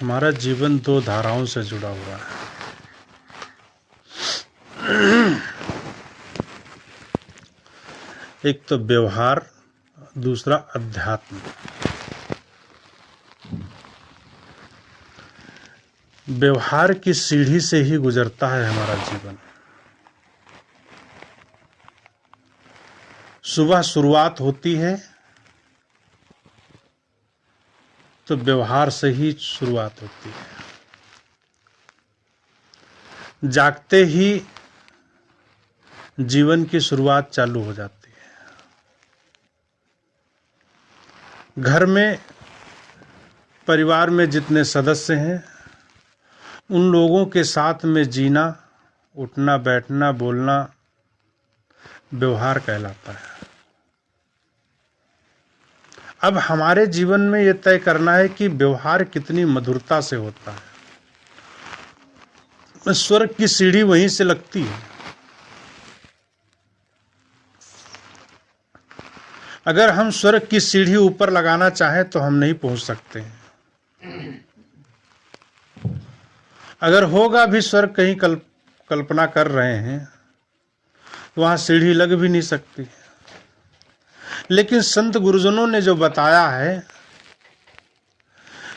हमारा जीवन दो धाराओं से जुड़ा हुआ है। एक तो व्यवहार, दूसरा अध्यात्म। व्यवहार की सीढ़ी से ही गुजरता है हमारा जीवन। सुबह शुरुआत होती है तो व्यवहार से ही शुरुआत होती है। जागते ही जीवन की शुरुआत चालू हो जाती है। घर में, परिवार में जितने सदस्य हैं, उन लोगों के साथ में जीना, उठना, बैठना, बोलना व्यवहार कहलाता है। अब हमारे जीवन में यह तय करना है कि व्यवहार कितनी मधुरता से होता है। स्वर्ग की सीढ़ी वहीं से लगती है। अगर हम स्वर्ग की सीढ़ी ऊपर लगाना चाहें तो हम नहीं पहुंच सकते हैं। अगर होगा भी स्वर्ग, कहीं कल्पना कर रहे हैं, तो वहां सीढ़ी लग भी नहीं सकती। लेकिन संत गुरुजनों ने जो बताया है,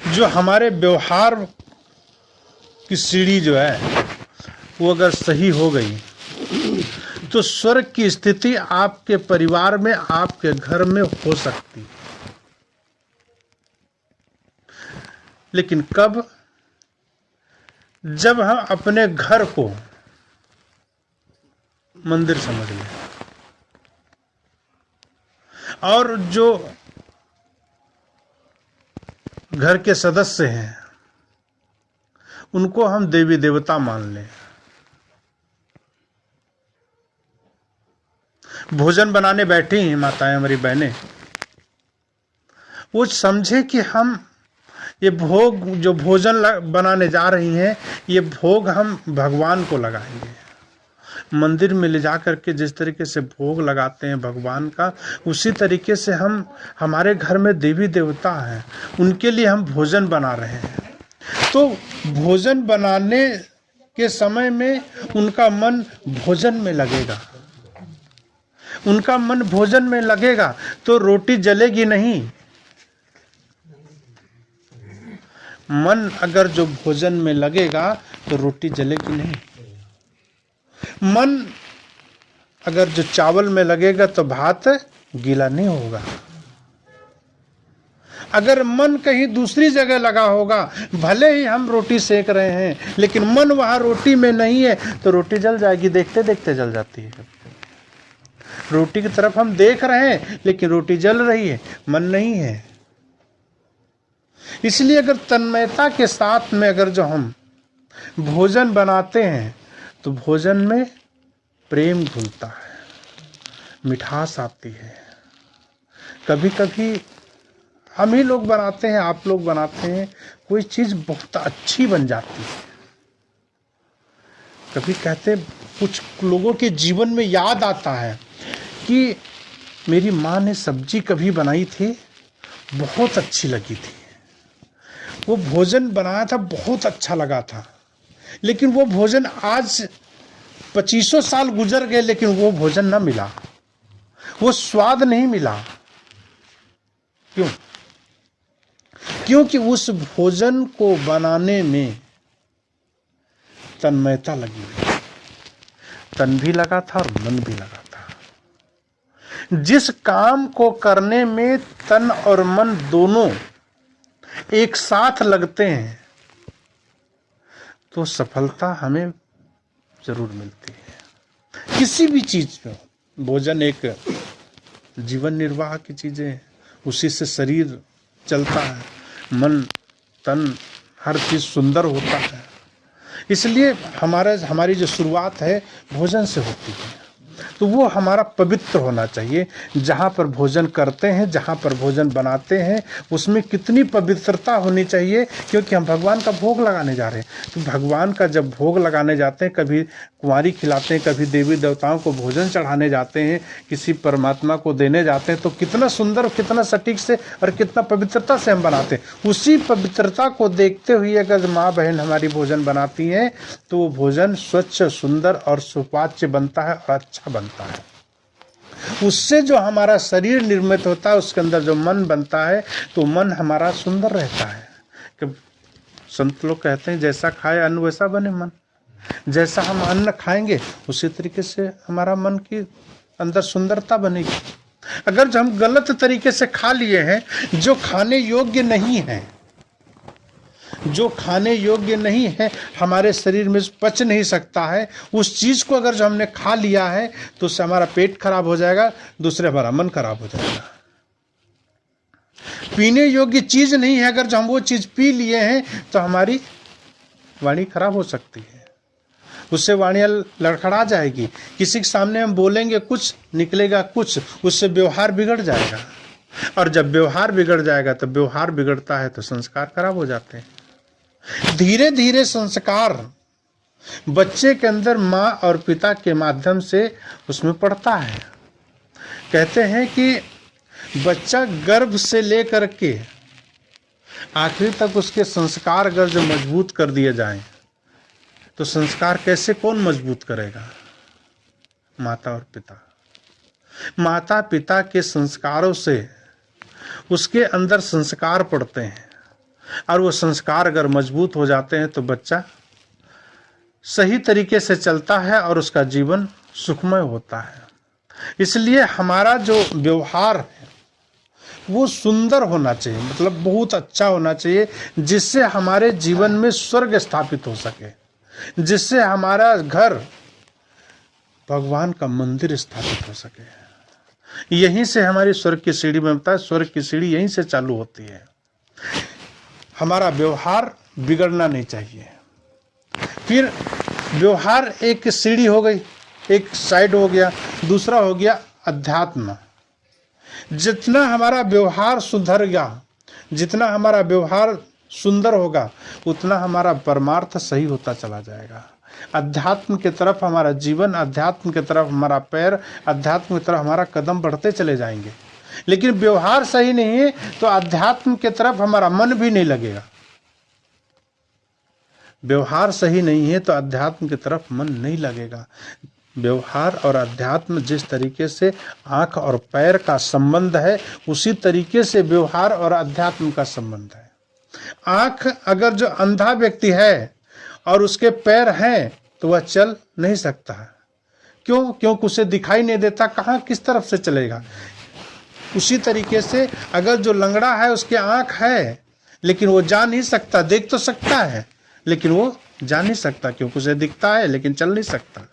जो हमारे व्यवहार की सीढ़ी जो है वो अगर सही हो गई तो स्वर्ग की स्थिति आपके परिवार में, आपके घर में हो सकती है। लेकिन कब? जब हम अपने घर को मंदिर समझ लें और जो घर के सदस्य हैं उनको हम देवी देवता मान लें। भोजन बनाने बैठी हैं माताएं, हमारी बहनें, वो समझे कि हम ये भोग, जो भोजन बनाने जा रही हैं, ये भोग हम भगवान को लगाएंगे। मंदिर में ले जा करके जिस तरीके से भोग लगाते हैं भगवान का, उसी तरीके से हम, हमारे घर में देवी देवता हैं, उनके लिए हम भोजन बना रहे हैं। तो भोजन बनाने के समय में उनका मन भोजन में लगेगा। उनका मन भोजन में लगेगा तो रोटी जलेगी नहीं। मन अगर जो भोजन में लगेगा तो रोटी जलेगी नहीं। मन अगर जो चावल में लगेगा तो भात गीला नहीं होगा। अगर मन कहीं दूसरी जगह लगा होगा, भले ही हम रोटी सेक रहे हैं लेकिन मन वहां रोटी में नहीं है, तो रोटी जल जाएगी, देखते देखते जल जाती है। रोटी की तरफ हम देख रहे हैं लेकिन रोटी जल रही है, मन नहीं है। इसलिए अगर तन्मयता के साथ में अगर जो हम भोजन बनाते हैं तो भोजन में प्रेम घुलता है, मिठास आती है। कभी कभी हम ही लोग बनाते हैं, आप लोग बनाते हैं, कोई चीज बहुत अच्छी बन जाती है। कभी कहते, कुछ लोगों के जीवन में याद आता है कि मेरी माँ ने सब्जी कभी बनाई थी, बहुत अच्छी लगी थी, वो भोजन बनाया था, बहुत अच्छा लगा था। लेकिन वो भोजन आज 2500 साल गुजर गए लेकिन वो भोजन न मिला, वो स्वाद नहीं मिला। क्यों? क्योंकि उस भोजन को बनाने में तन्मयता लगी हुई, तन भी लगा था और मन भी लगा था। जिस काम को करने में तन और मन दोनों एक साथ लगते हैं तो सफलता हमें जरूर मिलती है। किसी भी चीज में, भोजन एक जीवन निर्वाह की चीजें हैं, उसी से शरीर चलता है, मन, तन, हर चीज सुंदर होता है। इसलिए हमारी जो शुरुआत है भोजन से होती है। तो वो हमारा पवित्र होना चाहिए। जहाँ पर भोजन करते हैं, जहाँ पर भोजन बनाते हैं, उसमें कितनी पवित्रता होनी चाहिए, क्योंकि हम भगवान का भोग लगाने जा रहे हैं। तो भगवान का जब भोग लगाने जाते हैं, कभी कुंवारी खिलाते हैं, कभी देवी देवताओं को भोजन चढ़ाने जाते हैं, किसी परमात्मा को देने जाते हैं, तो कितना सुंदर, कितना सटीक से और कितना पवित्रता से हम बनाते हैं। उसी पवित्रता को देखते हुए अगर माँ बहन हमारी भोजन बनाती हैं तो वो भोजन स्वच्छ, सुंदर और सुपाच्य बनता है और अच्छा बनता है। उससे जो हमारा शरीर निर्मित होता है, उसके अंदर जो मन बनता है, तो मन हमारा सुंदर रहता है। कि संत लोग कहते हैं जैसा खाए अन्न वैसा बने मन। जैसा हम अन्न खाएंगे उसी तरीके से हमारा मन की अंदर सुंदरता बनेगी। अगर जो हम गलत तरीके से खा लिए हैं, जो खाने योग्य नहीं है, जो खाने योग्य नहीं है, हमारे शरीर में पच नहीं सकता है, उस चीज को अगर जो हमने खा लिया है तो उससे हमारा पेट खराब हो जाएगा, दूसरे हमारा मन खराब हो जाएगा। पीने योग्य चीज नहीं है, अगर जो हम वो चीज पी लिए हैं तो हमारी वाणी खराब हो सकती है, उससे वाणियाँ लड़खड़ा जाएगी। किसी के सामने हम बोलेंगे कुछ, निकलेगा कुछ, उससे व्यवहार बिगड़ जाएगा। और जब व्यवहार बिगड़ जाएगा, तो व्यवहार बिगड़ता है तो संस्कार खराब हो जाते हैं। धीरे धीरे संस्कार बच्चे के अंदर माँ और पिता के माध्यम से उसमें पड़ता है। कहते हैं कि बच्चा गर्भ से लेकर के आखिरी तक उसके संस्कार अगर जो मजबूत कर दिए जाएं, तो संस्कार कैसे कौन मजबूत करेगा? माता और पिता। माता पिता के संस्कारों से उसके अंदर संस्कार पड़ते हैं, और वो संस्कार अगर मजबूत हो जाते हैं तो बच्चा सही तरीके से चलता है और उसका जीवन सुखमय होता है। इसलिए हमारा जो व्यवहार है वो सुंदर होना चाहिए, मतलब बहुत अच्छा होना चाहिए, जिससे हमारे जीवन में स्वर्ग स्थापित हो सके, जिससे हमारा घर भगवान का मंदिर स्थापित हो सके। यहीं से हमारी स्वर्ग की सीढ़ी बनता है, स्वर्ग की सीढ़ी यहीं से चालू होती है। हमारा व्यवहार बिगड़ना नहीं चाहिए। फिर व्यवहार एक सीढ़ी हो गई, एक साइड हो गया, दूसरा हो गया अध्यात्म। जितना हमारा व्यवहार सुधर गया, जितना हमारा व्यवहार सुंदर होगा, उतना हमारा परमार्थ सही होता चला जाएगा। अध्यात्म की तरफ हमारा जीवन, अध्यात्म की तरफ हमारा पैर, अध्यात्म की तरफ हमारा कदम बढ़ते चले जाएंगे। लेकिन व्यवहार सही नहीं है तो अध्यात्म की तरफ हमारा मन भी नहीं लगेगा। व्यवहार सही नहीं है तो अध्यात्म की तरफ मन नहीं लगेगा। व्यवहार और अध्यात्म जिस तरीके से आंख और पैर का संबंध है, उसी तरीके से व्यवहार और अध्यात्म का संबंध है। आंख अगर जो अंधा व्यक्ति है और उसके पैर हैं तो वह चल नहीं सकता है। क्यों? क्योंकि उसे दिखाई नहीं देता कहाँ किस तरफ से चलेगा। उसी तरीके से अगर जो लंगड़ा है उसके आंख है लेकिन वो जा नहीं सकता, देख तो सकता है लेकिन वो जा नहीं सकता, क्योंकि उसे दिखता है लेकिन चल नहीं सकता।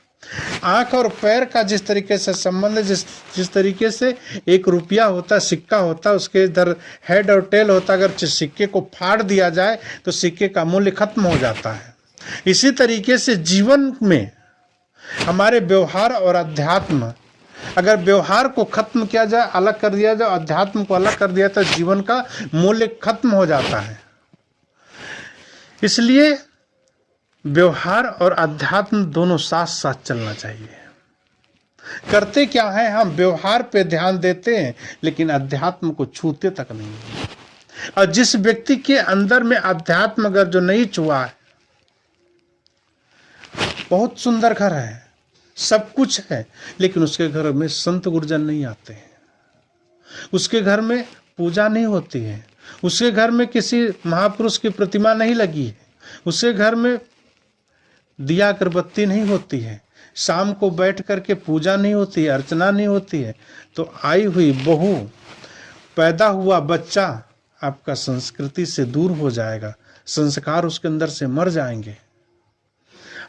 आंख और पैर का जिस तरीके से संबंध है, जिस तरीके से एक रुपया होता है, सिक्का होता है, उसके इधर हेड और टेल होता है, अगर सिक्के को फाड़ दिया जाए तो सिक्के का मूल्य खत्म हो जाता है। इसी तरीके से जीवन में हमारे व्यवहार और अध्यात्म, अगर व्यवहार को खत्म किया जाए, अलग कर दिया जाए, अध्यात्म को अलग कर दिया तो जीवन का मूल्य खत्म हो जाता है। इसलिए व्यवहार और अध्यात्म दोनों साथ साथ चलना चाहिए। करते क्या है, हम व्यवहार पे ध्यान देते हैं लेकिन अध्यात्म को छूते तक नहीं है। और जिस व्यक्ति के अंदर में अध्यात्म अगर जो नहीं छुआ है, बहुत सुंदर घर है, सब कुछ है, लेकिन उसके घर में संत गुरुजन नहीं आते हैं, उसके घर में पूजा नहीं होती है, उसके घर में किसी महापुरुष की प्रतिमा नहीं लगी है, उसके घर में दिया अगरबत्ती नहीं होती है, शाम को बैठ करके पूजा नहीं होती है, अर्चना नहीं होती है, तो आई हुई बहू, पैदा हुआ बच्चा आपका संस्कृति से दूर हो जाएगा, संस्कार उसके अंदर से मर जाएंगे।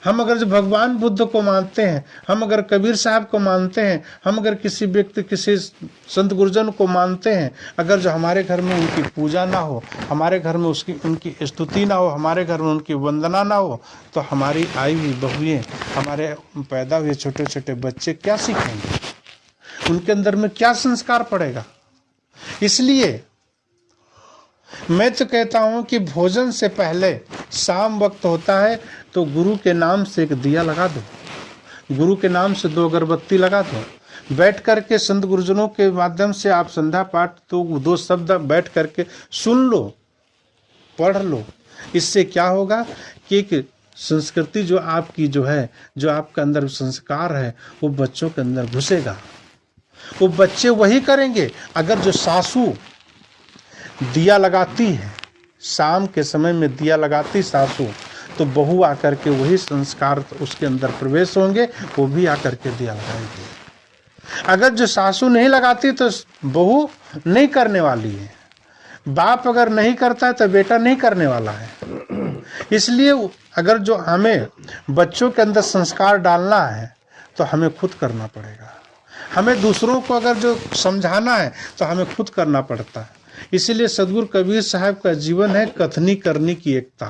हम अगर जो भगवान बुद्ध को मानते हैं, हम अगर कबीर साहब को मानते हैं, हम अगर किसी व्यक्ति किसी संत गुरुजन को मानते हैं, अगर जो हमारे घर में उनकी पूजा ना हो, हमारे घर में उनकी स्तुति ना हो, हमारे घर में उनकी वंदना ना हो, तो हमारी आई हुई बहुएं, हमारे पैदा हुए छोटे छोटे बच्चे क्या सीखेंगे? उनके अंदर में क्या संस्कार पड़ेगा? इसलिए मैं तो कहता हूं कि भोजन से पहले शाम वक्त होता है तो गुरु के नाम से एक दिया लगा दो, गुरु के नाम से 2 अगरबत्ती लगा दो, बैठ करके संत गुरुजनों के माध्यम से आप संध्या पाठ तो 2 शब्द बैठ करके सुन लो, पढ़ लो। इससे क्या होगा कि एक संस्कृति जो आपकी जो है, जो आपके अंदर संस्कार है, वो बच्चों के अंदर घुसेगा। वो बच्चे वही करेंगे। अगर जो सासू दिया लगाती है, शाम के समय में दिया लगाती सासू, तो बहू आकर के वही संस्कार उसके अंदर प्रवेश होंगे, वो भी आकर के दिया लगाएंगे। अगर जो सासू नहीं लगाती तो बहू नहीं करने वाली है, बाप अगर नहीं करता है तो बेटा नहीं करने वाला है। इसलिए अगर जो हमें बच्चों के अंदर संस्कार डालना है तो हमें खुद करना पड़ेगा। हमें दूसरों को अगर जो समझाना है तो हमें खुद करना पड़ता है। इसीलिए सदगुरु कबीर साहब का जीवन है कथनी करनी की एकता।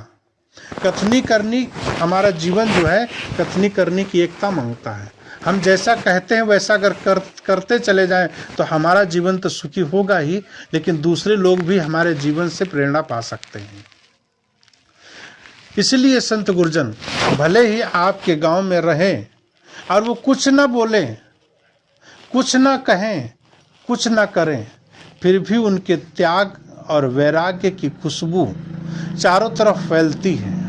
कथनी करनी, हमारा जीवन जो है कथनी करनी की एकता मांगता है। हम जैसा कहते हैं वैसा अगर करते चले जाएं तो हमारा जीवन तो सुखी होगा ही, लेकिन दूसरे लोग भी हमारे जीवन से प्रेरणा पा सकते हैं। इसलिए संत गुरुजन भले ही आपके गांव में रहें और वो कुछ ना बोलें, कुछ ना कहें, कुछ ना करें, फिर भी उनके त्याग और वैराग्य की खुशबू चारों तरफ फैलती है।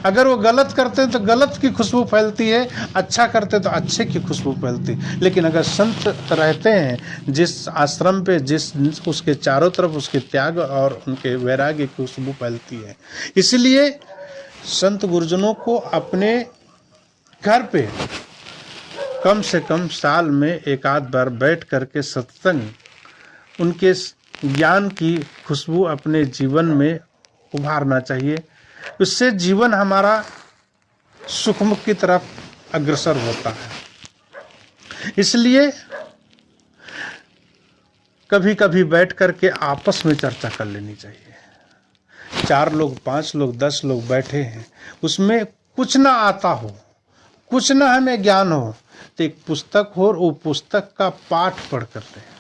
अगर वो गलत करते हैं तो गलत की खुशबू फैलती है, अच्छा करते तो अच्छे की खुशबू फैलती है। लेकिन अगर संत रहते हैं जिस आश्रम पे, जिस उसके चारों तरफ उसके त्याग और उनके वैराग्य की खुशबू फैलती है। इसलिए संत गुरुजनों को अपने घर पे कम से कम साल में एक आध बार बैठ करके सत्संग, उनके ज्ञान की खुशबू अपने जीवन में उभारना चाहिए। उससे जीवन हमारा सुखमुख की तरफ अग्रसर होता है। इसलिए कभी कभी बैठ करके आपस में चर्चा कर लेनी चाहिए। 4 लोग, 5 लोग, 10 लोग बैठे हैं, उसमें कुछ ना आता हो, कुछ ना हमें ज्ञान हो, तो एक पुस्तक हो और वो पुस्तक का पाठ पढ़ करते हैं।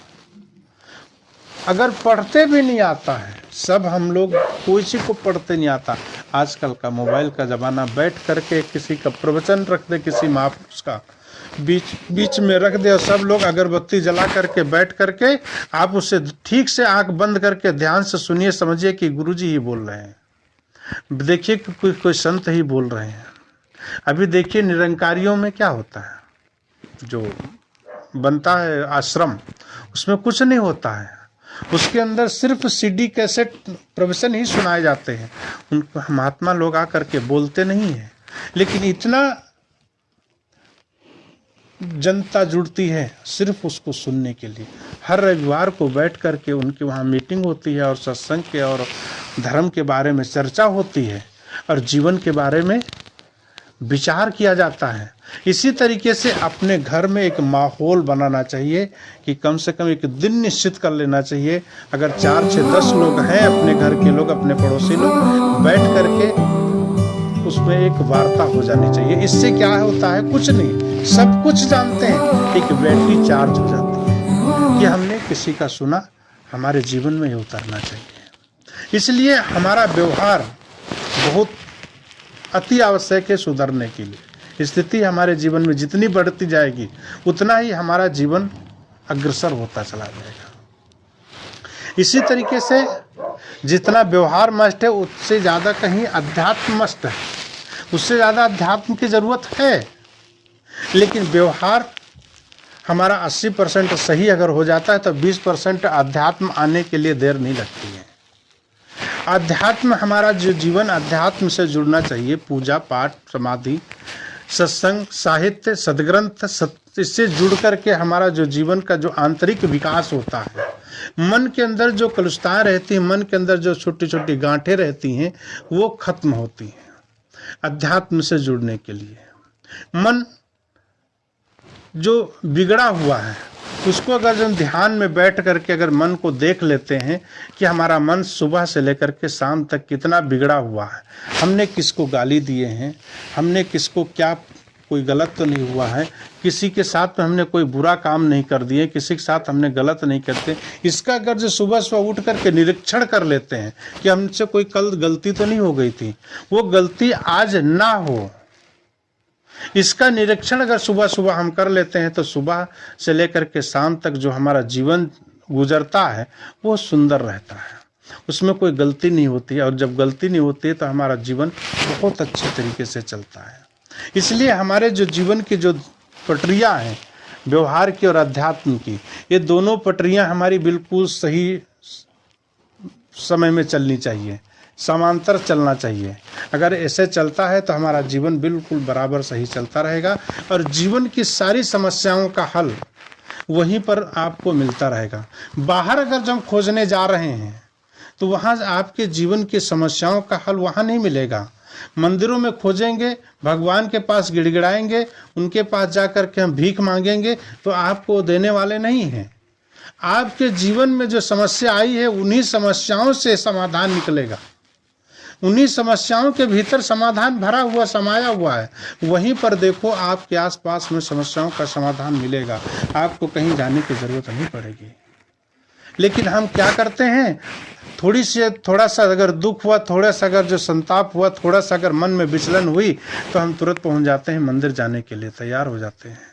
अगर पढ़ते भी नहीं आता है, सब हम लोग किसी को पढ़ते नहीं आता, आजकल का मोबाइल का ज़माना, बैठ करके किसी का प्रवचन रख दे, किसी महापुरुष का बीच में रख दे और सब लोग अगरबत्ती जला करके बैठ करके आप उससे ठीक से आंख बंद करके ध्यान से सुनिए, समझिए कि गुरुजी ही बोल रहे हैं। देखिए कि कोई संत ही बोल रहे हैं। अभी देखिए निरंकारियों में क्या होता है, जो बनता है आश्रम, उसमें कुछ नहीं होता है। उसके अंदर सिर्फ सीडी कैसेट प्रवचन ही सुनाए जाते हैं। उनको महात्मा लोग आकर के बोलते नहीं है, लेकिन इतना जनता जुड़ती है सिर्फ उसको सुनने के लिए। हर रविवार को बैठ करके उनके वहाँ मीटिंग होती है और सत्संग के और धर्म के बारे में चर्चा होती है और जीवन के बारे में विचार किया जाता है। इसी तरीके से अपने घर में एक माहौल बनाना चाहिए कि कम से कम एक दिन निश्चित कर लेना चाहिए। अगर 4 से 10 लोग हैं, अपने घर के लोग, अपने पड़ोसी लोग, बैठ करके उसमें एक वार्ता हो जानी चाहिए। इससे क्या होता है, कुछ नहीं, सब कुछ जानते हैं, एक बैटरी चार्ज हो जाती है कि हमने किसी का सुना, हमारे जीवन में ये उतरना चाहिए। इसलिए हमारा व्यवहार बहुत अति आवश्यक है सुधरने के लिए। स्थिति हमारे जीवन में जितनी बढ़ती जाएगी उतना ही हमारा जीवन अग्रसर होता चला जाएगा। इसी तरीके से जितना व्यवहार मस्ट है उससे ज़्यादा कहीं अध्यात्म मस्ट है, उससे ज़्यादा अध्यात्म की ज़रूरत है। लेकिन व्यवहार हमारा 80% सही अगर हो जाता है तो 20% अध्यात्म आने के लिए देर नहीं लगती है। अध्यात्म, हमारा जो जीवन अध्यात्म से जुड़ना चाहिए। पूजा पाठ, समाधि, सत्संग, साहित्य, सद्ग्रंथ, इससे जुड़ करके हमारा जो जीवन का जो आंतरिक विकास होता है, मन के अंदर जो कलुषताएं रहती हैं, मन के अंदर जो छोटी छोटी गांठें रहती हैं, वो खत्म होती हैं। अध्यात्म से जुड़ने के लिए। मन जो बिगड़ा हुआ है उसको अगर हम ध्यान में बैठ करके अगर मन को देख लेते हैं कि हमारा मन सुबह से लेकर के शाम तक कितना बिगड़ा हुआ है, हमने किसको गाली दिए हैं, हमने किसको क्या, कोई गलत तो नहीं हुआ है, किसी के साथ में हमने कोई बुरा काम नहीं कर दिए, किसी के साथ हमने गलत नहीं करते, इसका अगर जो सुबह सुबह उठ करके निरीक्षण कर लेते हैं कि हमसे कोई कल गलती तो नहीं हो गई थी, वो गलती आज ना हो, इसका निरीक्षण अगर सुबह सुबह हम कर लेते हैं तो सुबह से लेकर के शाम तक जो हमारा जीवन गुजरता है वो सुंदर रहता है, उसमें कोई गलती नहीं होती है। और जब गलती नहीं होती है तो हमारा जीवन बहुत अच्छे तरीके से चलता है। इसलिए हमारे जो जीवन की जो पटरियाँ हैं, व्यवहार की और अध्यात्म की, ये दोनों पटरियाँ हमारी बिल्कुल सही समय में चलनी चाहिए, समांतर चलना चाहिए। अगर ऐसे चलता है तो हमारा जीवन बिल्कुल बराबर सही चलता रहेगा और जीवन की सारी समस्याओं का हल वहीं पर आपको मिलता रहेगा। बाहर अगर जो हम खोजने जा रहे हैं तो वहाँ आपके जीवन की समस्याओं का हल वहाँ नहीं मिलेगा। मंदिरों में खोजेंगे, भगवान के पास गिड़गिड़ाएंगे, उनके पास जा कर के हम भीख मांगेंगे तो आपको देने वाले नहीं हैं। आपके जीवन में जो समस्या आई है उन्हीं समस्याओं से समाधान निकलेगा, उन्हीं समस्याओं के भीतर समाधान भरा हुआ समाया हुआ है। वहीं पर देखो आपके आसपास में समस्याओं का समाधान मिलेगा, आपको कहीं जाने की जरूरत नहीं पड़ेगी। लेकिन हम क्या करते हैं, थोड़ा सा अगर दुख हुआ, थोड़ा सा अगर जो संताप हुआ, थोड़ा सा अगर मन में विचलन हुई तो हम तुरंत पहुंच जाते हैं, मंदिर जाने के लिए तैयार हो जाते हैं,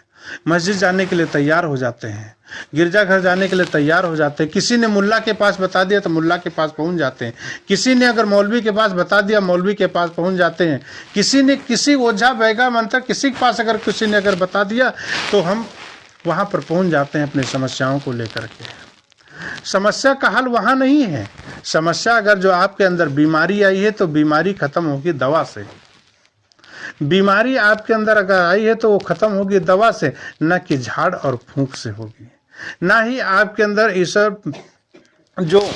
मस्जिद जाने के लिए तैयार हो जाते हैं, गिरजाघर जाने के लिए तैयार हो जाते हैं। किसी ने मुल्ला के पास बता दिया तो मुल्ला के पास पहुंच जाते हैं, किसी ने अगर मौलवी के पास बता दिया मौलवी के पास पहुंच जाते हैं, किसी ने किसी ओझा बैगा मंत्र किसी के पास अगर किसी ने अगर बता दिया तो हम वहां पर पहुंच जाते हैं अपनी समस्याओं को लेकर के। समस्या का हल वहां नहीं है। समस्या अगर जो आपके अंदर बीमारी आई है तो बीमारी खत्म होगी दवा से। बीमारी आपके अंदर अगर आई है तो वो खत्म होगी दवा से, न कि झाड़ और फूंक से होगी। ना ही आपके अंदर ये सब जो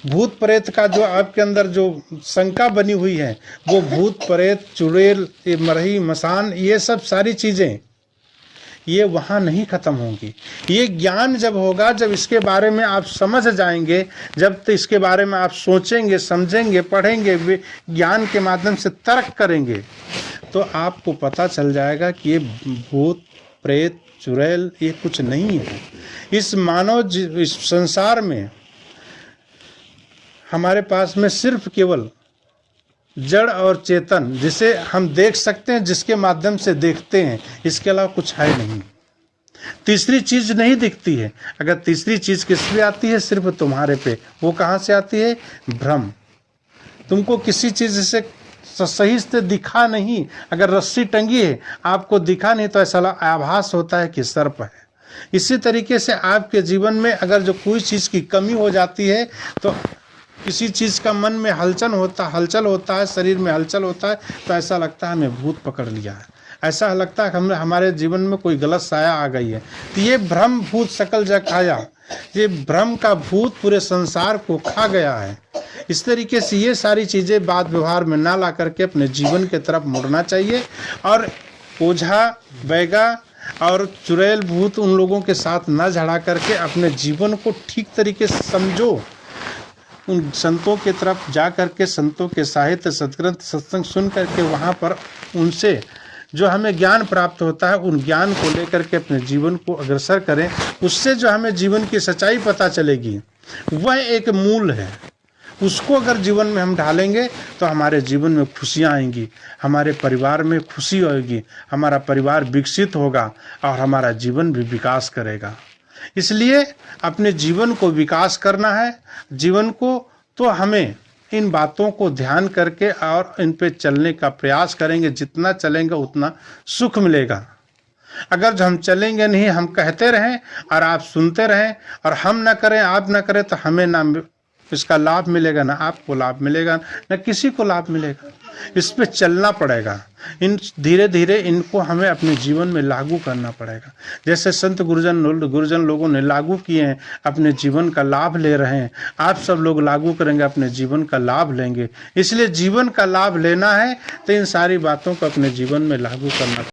भूत प्रेत का जो आपके अंदर जो शंका बनी हुई है, वो भूत प्रेत चुड़ैल मरही मसान ये सब सारी चीजें ये वहाँ नहीं खत्म होंगी। ये ज्ञान जब होगा, जब इसके बारे में आप समझ जाएंगे, जब तो इसके बारे में आप सोचेंगे, समझेंगे, पढ़ेंगे, ज्ञान के माध्यम से तर्क करेंगे तो आपको पता चल जाएगा कि ये भूत प्रेत चुड़ैल ये कुछ नहीं है। इस मानव इस संसार में हमारे पास में सिर्फ केवल जड़ और चेतन जिसे हम देख सकते हैं, जिसके माध्यम से देखते हैं, इसके अलावा कुछ है नहीं। तीसरी चीज नहीं दिखती है। अगर तीसरी चीज किस पे आती है, सिर्फ तुम्हारे पे। वो कहाँ से आती है? भ्रम। तुमको किसी चीज से सही से दिखा नहीं, अगर रस्सी टंगी है आपको दिखा नहीं तो ऐसा आभास होता है कि सर्प है। इसी तरीके से आपके जीवन में अगर जो कोई चीज की कमी हो जाती है तो किसी चीज़ का मन में हलचल होता है, शरीर में हलचल होता है तो ऐसा लगता है हमें भूत पकड़ लिया है, ऐसा लगता है हमारे जीवन में कोई गलत साया आ गई है। तो ये भ्रम भूत सकल जग खाया, ये भ्रम का भूत पूरे संसार को खा गया है। इस तरीके से ये सारी चीज़ें बात व्यवहार में ना ला करके अपने जीवन के तरफ मुड़ना चाहिए और ओझा बैगा और चुड़ैल भूत उन लोगों के साथ न झड़ा करके अपने जीवन को ठीक तरीके से समझो। उन संतों की तरफ जा करके संतों के साहित्य सत्ग्रंथ सत्संग सुन करके वहाँ पर उनसे जो हमें ज्ञान प्राप्त होता है उन ज्ञान को लेकर के अपने जीवन को अग्रसर करें। उससे जो हमें जीवन की सच्चाई पता चलेगी वह एक मूल है। उसको अगर जीवन में हम ढालेंगे तो हमारे जीवन में खुशियाँ आएंगी, हमारे परिवार में खुशी होगी, हमारा परिवार विकसित होगा और हमारा जीवन भी विकास करेगा। इसलिए अपने जीवन को विकास करना है जीवन को, तो हमें इन बातों को ध्यान करके और इन पे चलने का प्रयास करेंगे। जितना चलेंगे उतना सुख मिलेगा। अगर जो हम चलेंगे नहीं, हम कहते रहें और आप सुनते रहें और हम ना करें आप ना करें तो हमें ना इसका लाभ मिलेगा, ना आपको लाभ मिलेगा, ना किसी को लाभ मिलेगा। इस पे चलना पड़ेगा। इन धीरे धीरे इनको हमें अपने जीवन में लागू करना पड़ेगा। जैसे संत गुरुजन लोगों ने लागू किए हैं, अपने जीवन का लाभ ले रहे हैं, आप सब लोग लागू करेंगे, अपने जीवन का लाभ लेंगे। इसलिए जीवन का लाभ लेना है तो इन सारी बातों को अपने जीवन में लागू करना